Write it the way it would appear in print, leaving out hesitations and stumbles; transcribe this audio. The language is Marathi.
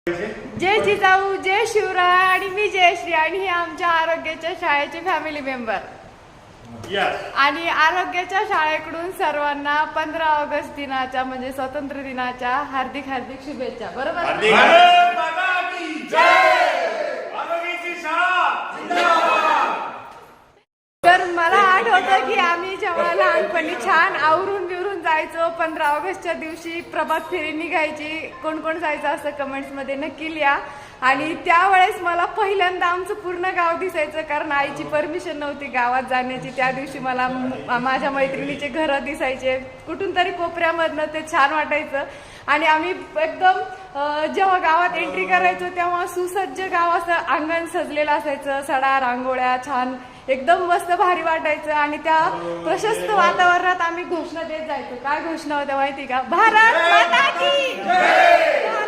जय जिजाऊ, जय शिवराय आणि मी जयश्री आणि हे आमच्या आरोग्याच्या शाळेचे फॅमिली मेंबर आणि आरोग्याच्या शाळेकडून सर्वांना 15 ऑगस्ट दिनाच्या म्हणजे स्वातंत्र्य दिनाच्या हार्दिक हार्दिक शुभेच्छा. बरोबर. तर मला आठवतं की आम्ही जेव्हा लहानपणी छान आवरून बिवरून जायचो 15 ऑगस्टच्या दिवशी प्रभात फेरी निघायची. कोण कोण जायचं असं कमेंट्स मध्ये नक्की लिहा. आणि त्यावेळेस मला पहिल्यांदा आमचं पूर्ण गाव दिसायचं कारण आईची परमिशन नव्हती गावात जाण्याची. त्या दिवशी मला माझ्या मैत्रिणीचे घर दिसायचे कुठून तरी कोपऱ्यामधनं. ते छान वाटायचं. आणि आम्ही एकदम जेव्हा गावात एंट्री करायचो तेव्हा सुसज्ज गाव असं अंगण सजलेलं असायचं. सडा रांगोळ्या छान एकदम मस्त भारी वाटायचं. आणि त्या प्रशस्त वातावरणात आम्ही घोषणा देत जायचो. काय घोषणा होत्या माहिती का? भारत माता की जय.